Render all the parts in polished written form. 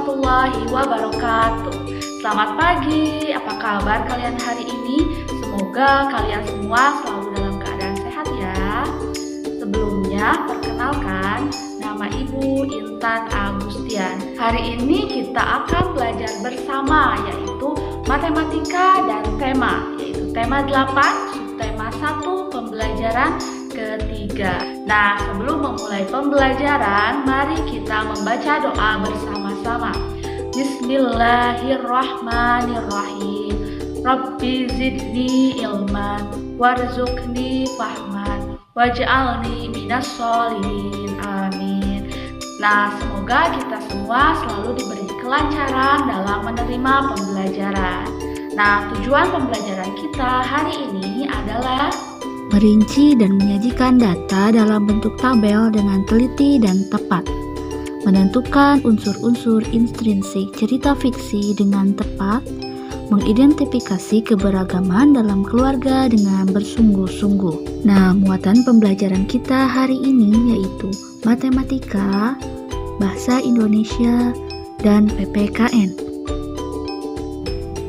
warahmatullahi wabarakatuh. Selamat pagi, apa kabar kalian hari ini? Semoga kalian semua selalu dalam keadaan sehat ya. Sebelumnya, perkenalkan, nama Ibu Intan Agustian. Hari ini kita akan belajar bersama, yaitu matematika dan tema, yaitu tema 8, subtema 1, pembelajaran ketiga. Nah, sebelum memulai pembelajaran, mari kita membaca doa bersama-sama. Bismillahirrahmanirrahim. Rabbi zidni ilman warzuqni fahman waj'alni minas sholihin. Amin. Nah, semoga kita semua selalu diberi kelancaran dalam menerima pembelajaran. Nah, tujuan pembelajaran kita hari ini adalah merinci dan menyajikan data dalam bentuk tabel dengan teliti dan tepat, menentukan unsur-unsur intrinsik cerita fiksi dengan tepat, mengidentifikasi keberagaman dalam keluarga dengan bersungguh-sungguh. Nah, muatan pembelajaran kita hari ini yaitu matematika, bahasa Indonesia, dan PPKN.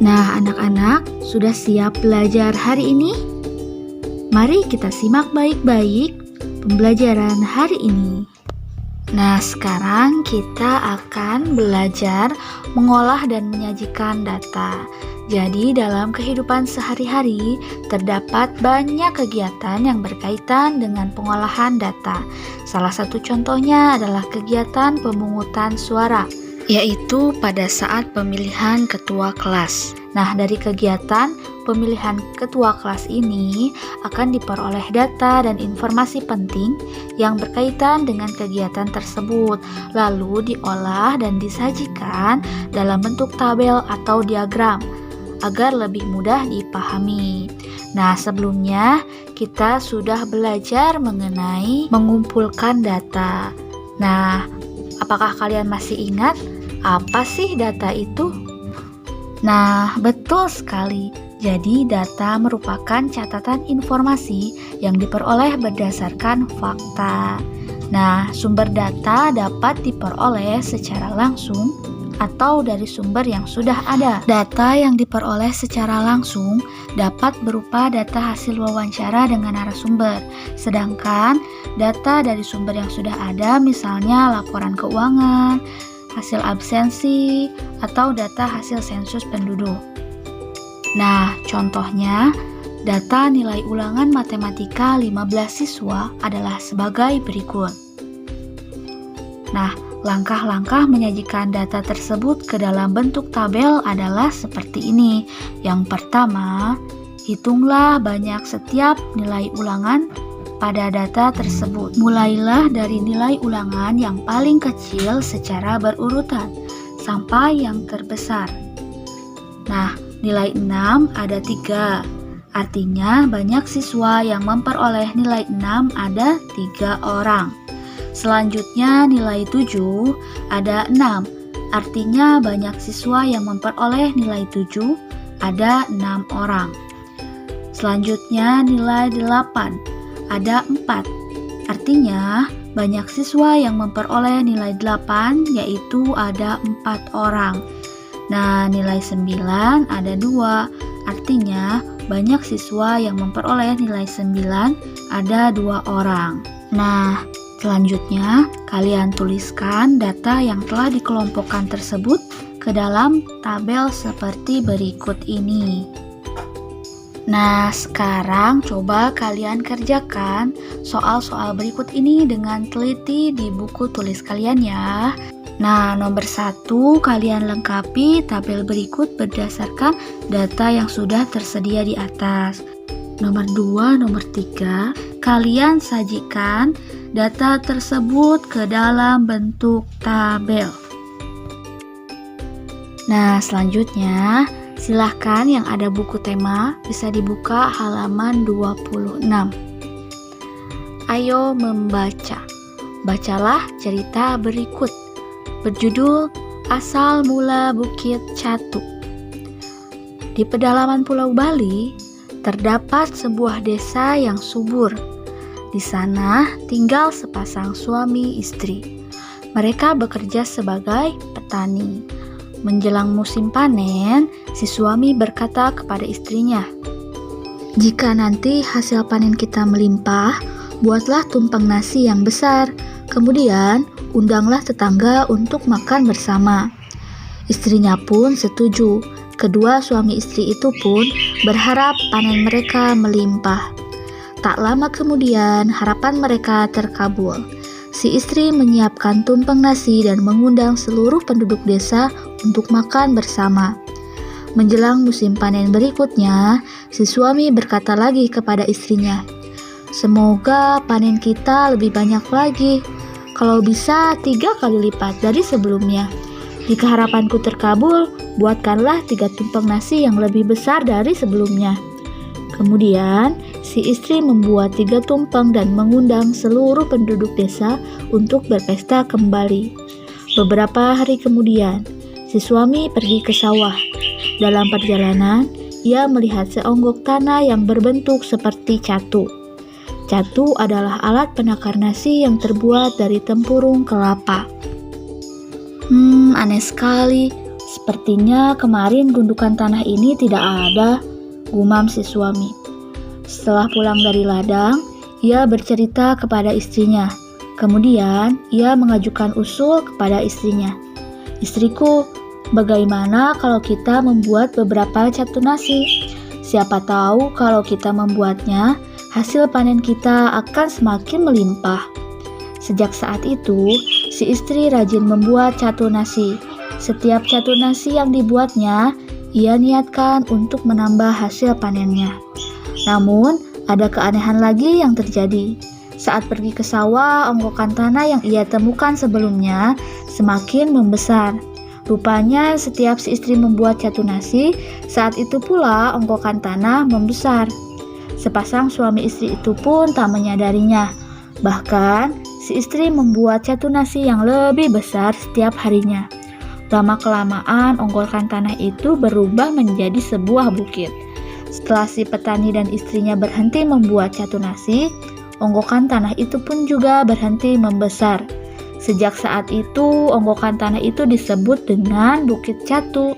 Nah, anak-anak sudah siap belajar hari ini? Mari kita simak baik-baik pembelajaran hari ini. Nah, sekarang kita akan belajar mengolah dan menyajikan data. Jadi, dalam kehidupan sehari-hari terdapat banyak kegiatan yang berkaitan dengan pengolahan data. Salah satu contohnya adalah kegiatan pemungutan suara, yaitu pada saat pemilihan ketua kelas. Nah, dari kegiatan pemilihan ketua kelas ini akan diperoleh data dan informasi penting yang berkaitan dengan kegiatan tersebut, lalu diolah dan disajikan dalam bentuk tabel atau diagram agar lebih mudah dipahami. Nah, sebelumnya kita sudah belajar mengenai mengumpulkan data. Nah, apakah kalian masih ingat apa sih data itu? Nah, betul sekali. Jadi, data merupakan catatan informasi yang diperoleh berdasarkan fakta. Nah, sumber data dapat diperoleh secara langsung atau dari sumber yang sudah ada. Data yang diperoleh secara langsung dapat berupa data hasil wawancara dengan narasumber. Sedangkan data dari sumber yang sudah ada, misalnya laporan keuangan, hasil absensi, atau data hasil sensus penduduk. Nah, contohnya, data nilai ulangan matematika 15 siswa adalah sebagai berikut. Nah, langkah-langkah menyajikan data tersebut ke dalam bentuk tabel adalah seperti ini. Yang pertama, hitunglah banyak setiap nilai ulangan pada data tersebut. Mulailah dari nilai ulangan yang paling kecil secara berurutan sampai yang terbesar. Nah, nilai 6 ada 3. Artinya banyak siswa yang memperoleh nilai 6 ada 3 orang. Selanjutnya nilai 7 ada 6. Artinya banyak siswa yang memperoleh nilai 7 ada 6 orang. Selanjutnya nilai 8 ada 4. Artinya banyak siswa yang memperoleh nilai 8 yaitu ada 4 orang. Nah, nilai 9 ada 2. Artinya banyak siswa yang memperoleh nilai 9 ada 2 orang. Nah, selanjutnya kalian tuliskan data yang telah dikelompokkan tersebut ke dalam tabel seperti berikut ini. Nah, sekarang coba kalian kerjakan soal-soal berikut ini dengan teliti di buku tulis kalian ya. Nah, nomor 1, kalian lengkapi tabel berikut berdasarkan data yang sudah tersedia di atas. Nomor 2, nomor 3, kalian sajikan data tersebut ke dalam bentuk tabel. Nah, selanjutnya silahkan yang ada buku tema bisa dibuka halaman 26. Ayo membaca. Bacalah cerita berikut berjudul Asal Mula Bukit Catu. Di pedalaman Pulau Bali terdapat sebuah desa yang subur. Di sana tinggal sepasang suami istri. Mereka bekerja sebagai petani. Menjelang musim panen, si suami berkata kepada istrinya, "Jika nanti hasil panen kita melimpah, buatlah tumpeng nasi yang besar. Kemudian, undanglah tetangga untuk makan bersama." Istrinya pun setuju. Kedua suami istri itu pun berharap panen mereka melimpah. Tak lama kemudian, harapan mereka terkabul. Si istri menyiapkan tumpeng nasi dan mengundang seluruh penduduk desa untuk makan bersama. Menjelang musim panen berikutnya, si suami berkata lagi kepada istrinya, "Semoga panen kita lebih banyak lagi. Kalau bisa 3 kali lipat dari sebelumnya. Jika harapanku terkabul, buatkanlah 3 tumpeng nasi yang lebih besar dari sebelumnya." Kemudian, si istri membuat 3 tumpeng dan mengundang seluruh penduduk desa untuk berpesta kembali. Beberapa hari kemudian, si suami pergi ke sawah. Dalam perjalanan, ia melihat seonggok tanah yang berbentuk seperti catu. Catu adalah alat penakar nasi yang terbuat dari tempurung kelapa. Aneh sekali. Sepertinya kemarin gundukan tanah ini tidak ada, gumam si suami. Setelah pulang dari ladang, ia bercerita kepada istrinya. Kemudian, ia mengajukan usul kepada istrinya. "Istriku, bagaimana kalau kita membuat beberapa catu nasi? Siapa tahu kalau kita membuatnya, hasil panen kita akan semakin melimpah." Sejak saat itu, si istri rajin membuat catu nasi. Setiap catu nasi yang dibuatnya, ia niatkan untuk menambah hasil panennya. Namun, ada keanehan lagi yang terjadi. Saat pergi ke sawah, onggokan tanah yang ia temukan sebelumnya semakin membesar. Rupanya setiap si istri membuat catu nasi, saat itu pula onggokan tanah membesar. Sepasang suami istri itu pun tak menyadarinya. Bahkan, si istri membuat catu nasi yang lebih besar setiap harinya. Lama-kelamaan, onggokan tanah itu berubah menjadi sebuah bukit. Setelah si petani dan istrinya berhenti membuat catu nasi, onggokan tanah itu pun juga berhenti membesar. Sejak saat itu, onggokan tanah itu disebut dengan Bukit Catu.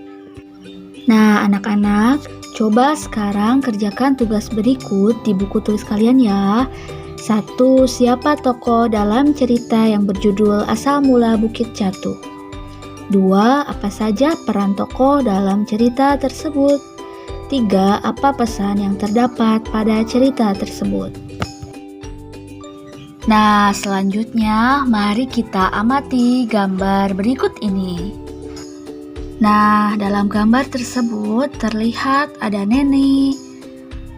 Nah, anak-anak, coba sekarang kerjakan tugas berikut di buku tulis kalian ya. 1. Siapa tokoh dalam cerita yang berjudul Asal Mula Bukit Catu? 2. Apa saja peran tokoh dalam cerita tersebut? 3. Apa pesan yang terdapat pada cerita tersebut? Nah, selanjutnya mari kita amati gambar berikut ini. Nah, dalam gambar tersebut terlihat ada nenek,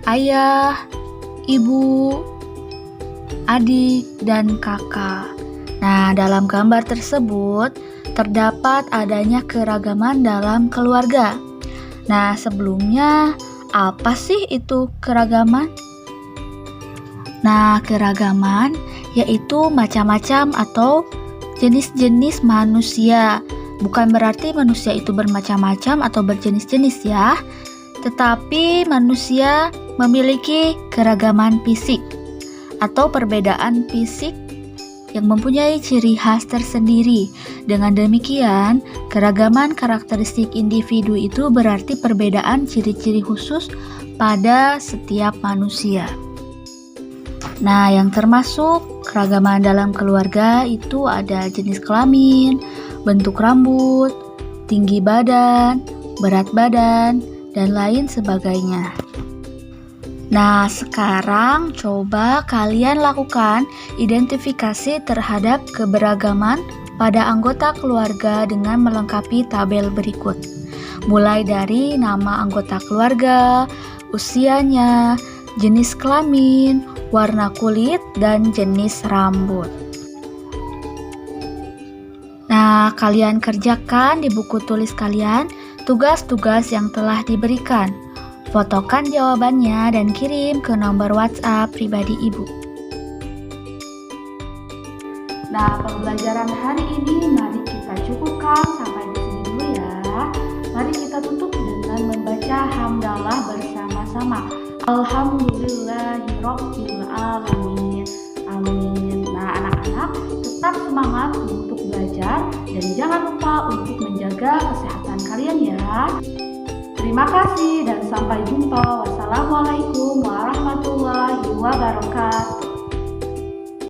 ayah, ibu, adik, dan kakak. Nah, dalam gambar tersebut terdapat adanya keragaman dalam keluarga. Nah, sebelumnya apa sih itu keragaman? Nah, keragaman yaitu macam-macam atau jenis-jenis manusia. Bukan berarti manusia itu bermacam-macam atau berjenis-jenis ya, tetapi manusia memiliki keragaman fisik atau perbedaan fisik yang mempunyai ciri khas tersendiri. Dengan demikian, keragaman karakteristik individu itu berarti perbedaan ciri-ciri khusus pada setiap manusia. Nah, yang termasuk keragaman dalam keluarga itu ada jenis kelamin, bentuk rambut, tinggi badan, berat badan, dan lain sebagainya. Nah, sekarang coba kalian lakukan identifikasi terhadap keberagaman pada anggota keluarga dengan melengkapi tabel berikut. Mulai dari nama anggota keluarga, usianya, jenis kelamin, warna kulit, dan jenis rambut. Nah, kalian kerjakan di buku tulis kalian tugas-tugas yang telah diberikan. Fotokan jawabannya dan kirim ke nomor WhatsApp pribadi Ibu. Nah, pembelajaran hari ini mari kita cukupkan sampai di sini dulu ya. Mari kita tutup dengan membaca hamdalah bersama-sama. Alhamdulillahirabbil alamin. Amin. Nah, anak-anak tetap semangat untuk belajar belajar dan jangan lupa untuk menjaga kesehatan kalian ya. Terima kasih dan sampai jumpa. Wassalamualaikum warahmatullahi wabarakatuh.